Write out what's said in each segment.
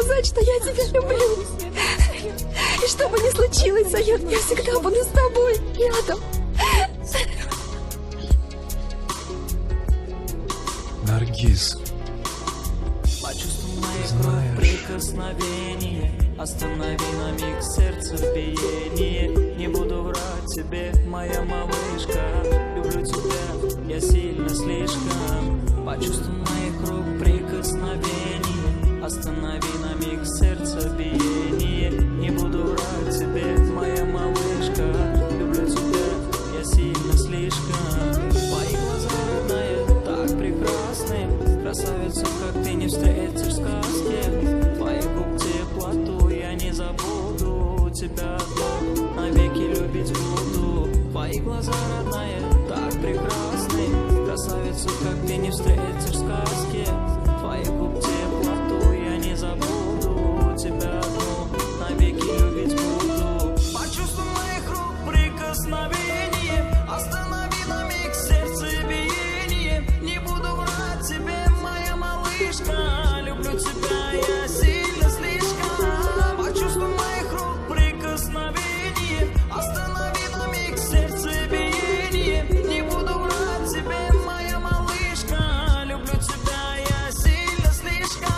сказать, что я тебя люблю. И что бы ни случилось, Саюд, я всегда буду с тобой рядом. Наргиз, Почувствуй мои знаешь, прикосновение, останови на миг сердце биение. Не буду врать тебе, моя малышка. Люблю тебя, я сильно слишком. Почувствуй моих рук прикосновение, останови на миг сердце биение. Не буду врать тебе, моя малышка. Люблю тебя, я сильно слишком. Твои глаза, родная, так прекрасны. Красавицу, как ты, не встретишь в сказке. Твоих губ теплоту я не забуду. Тебя одну навеки любить буду. Твои глаза, родная, так прекрасны. Красавицу, как ты, не встретишь в сказке. Твоих губ теплоту я не забуду. Тебя одну навеки любить буду. Почувствуй моих рук прикосновение, останови на миг сердце биение. Не буду врать тебе, моя малышка. Люблю тебя, я сильно слишком. Почувствуй моих рук прикосновение, останови на миг сердце биение. Не буду врать тебе, моя малышка. Люблю тебя, я сильно слишком.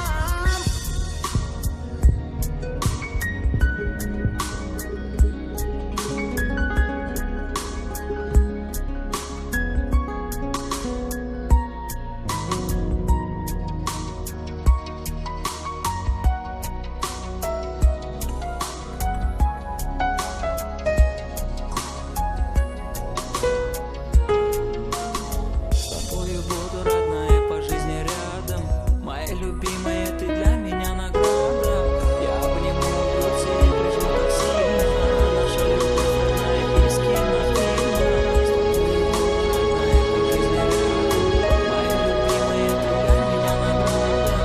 С тобою буду, родная, по жизни рядом. Моя любимая, ты для меня награда. Я обниму грудь и прижму так сильно. Наша любовь, родная, из кинофильма. С тобою буду, родная, по жизни рядом. Моя любимая, ты для меня награда.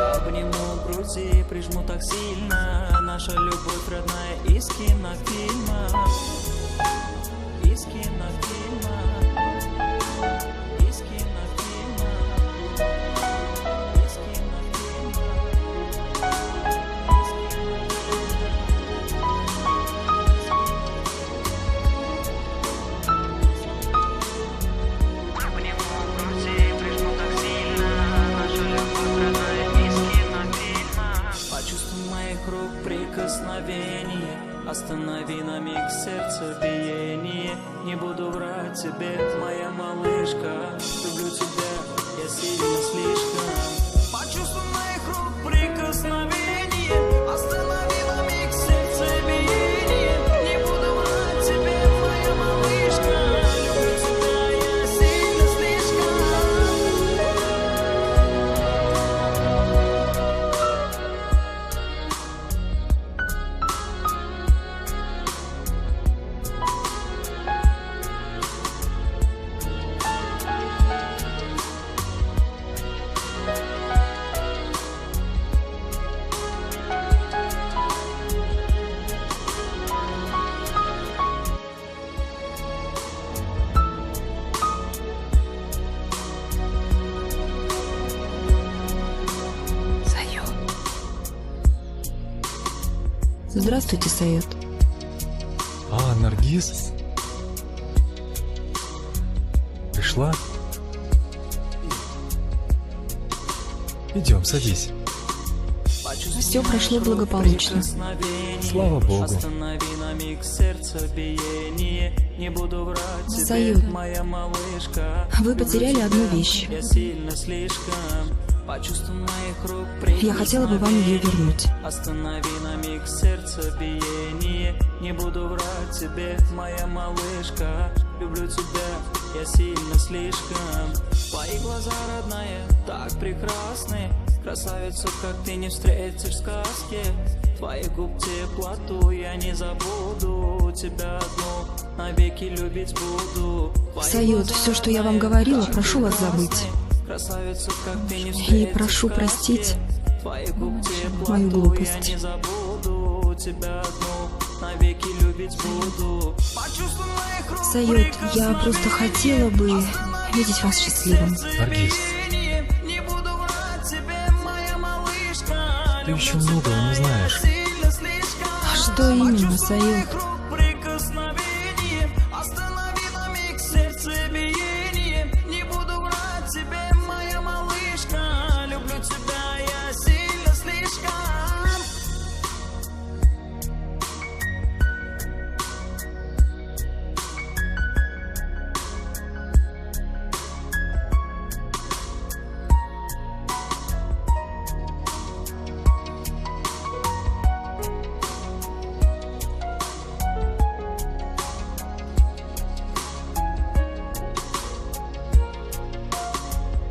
Я обниму грудь и прижму так сильно. Наша любовь, родная, из кинофильма. Из кинофильма. Из кинофильма. Из кинофильма. Обниму груди, прижму так сильно. Наша любовь, родная, из кинофильма. Почувствуй моих рук прикосновение, останови на миг сердце биение. Не буду врать тебе, моя малышка. Люблю тебя, я сильно слишком. Почувствуй моих рук прикосновение, останови на миг сердце биение. Не буду врать тебе, моя малышка. Люблю тебя, я сильно слишком. Саюд. Здравствуйте, Саюд. А, Наргиз? Пришла? Идем, садись. Все прошло благополучно. Слава Богу. Останови на миг сердце биение. Не буду врать тебе, Саюд, моя малышка. вы потеряли одну вещь. Я сильно слишком. Почувствуй моих рук Я хотела бы вам ее вернуть. Останови на миг сердце биение. Не буду врать тебе, моя малышка. Люблю тебя, я сильно слишком. Твои глаза, родная, так прекрасны. Красавицу, как ты, не встретишь в сказке. Твоих губ теплоту я не забуду. Тебя одну навеки любить буду. Саюд, все, что я вам говорила, прошу вас забыть. Красавицу, как ты, не И встретишь прошу в сказке. простить Твоих губ теплоту мою глупость. я не забуду. Тебя одну навеки любить буду. Почувствуй моих рук Саюд, я просто хотела бы видеть вас счастливым. Наргиз, не буду врать тебе, моя малышка. Ты еще многого не знаешь. А что именно, Саюд? Прикосновение, останови на миг сердцебиение. Не буду врать тебе, моя малышка. Люблю тебя я сильно слишком.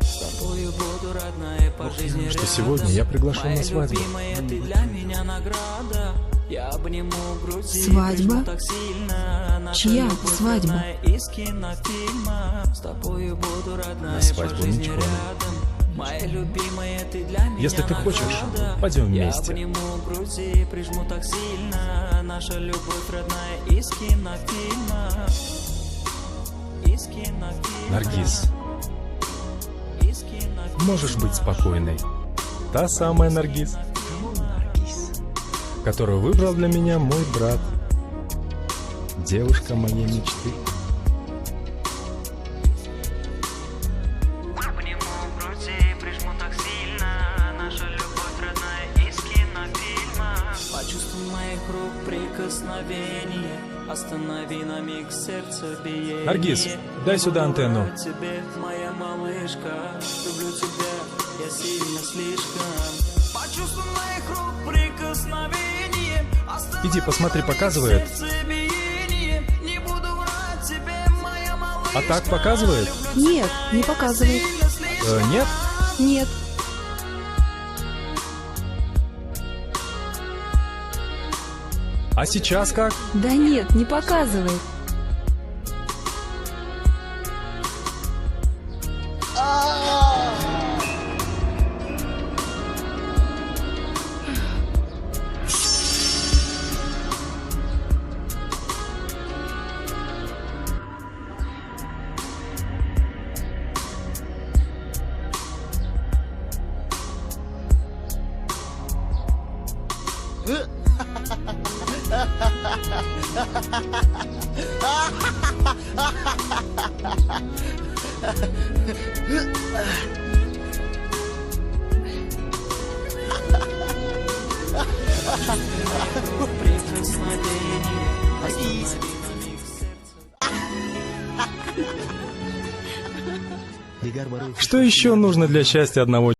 С тобою буду, родная, по жизни Что рядом. сегодня я приглашен Моя на свадьбу. любимая, ты для меня награда. Я обниму груди, Свадьба? прижму так сильно. Наша Чья любовь свадьба? родная из кинофильма. С тобою буду, родная, На свадьбу по жизни ничего. рядом. Моя любимая, ты для меня Если ты хочешь, награда. пойдем Я вместе. обниму груди, прижму так сильно. Наша любовь родная из кинофильма. Из кинофильма. Наргиз, Из кинофильма. можешь быть спокойной. Та самая Наргиз, которую выбрал для меня мой брат. Девушка моей мечты. Обниму груди, прижму так сильно. Наша любовь родная из кинофильма. Почувствуй моих рук прикосновение. Останови на миг сердцебиение. Наргиз, дай сюда антенну. Люблю тебе, моя малышка. Люблю тебя, я сильно слишком. Почувствуй моих рук прикосновение. Останови Иди, посмотри, на миг показывает. сердцебиение. Не буду врать тебе, моя малышка. А так показывает? Нет, не показывает. Нет? Нет. А сейчас как? Да нет, не показывает. Прикосновение. Останови на миг сердце. Что еще нужно для счастья одного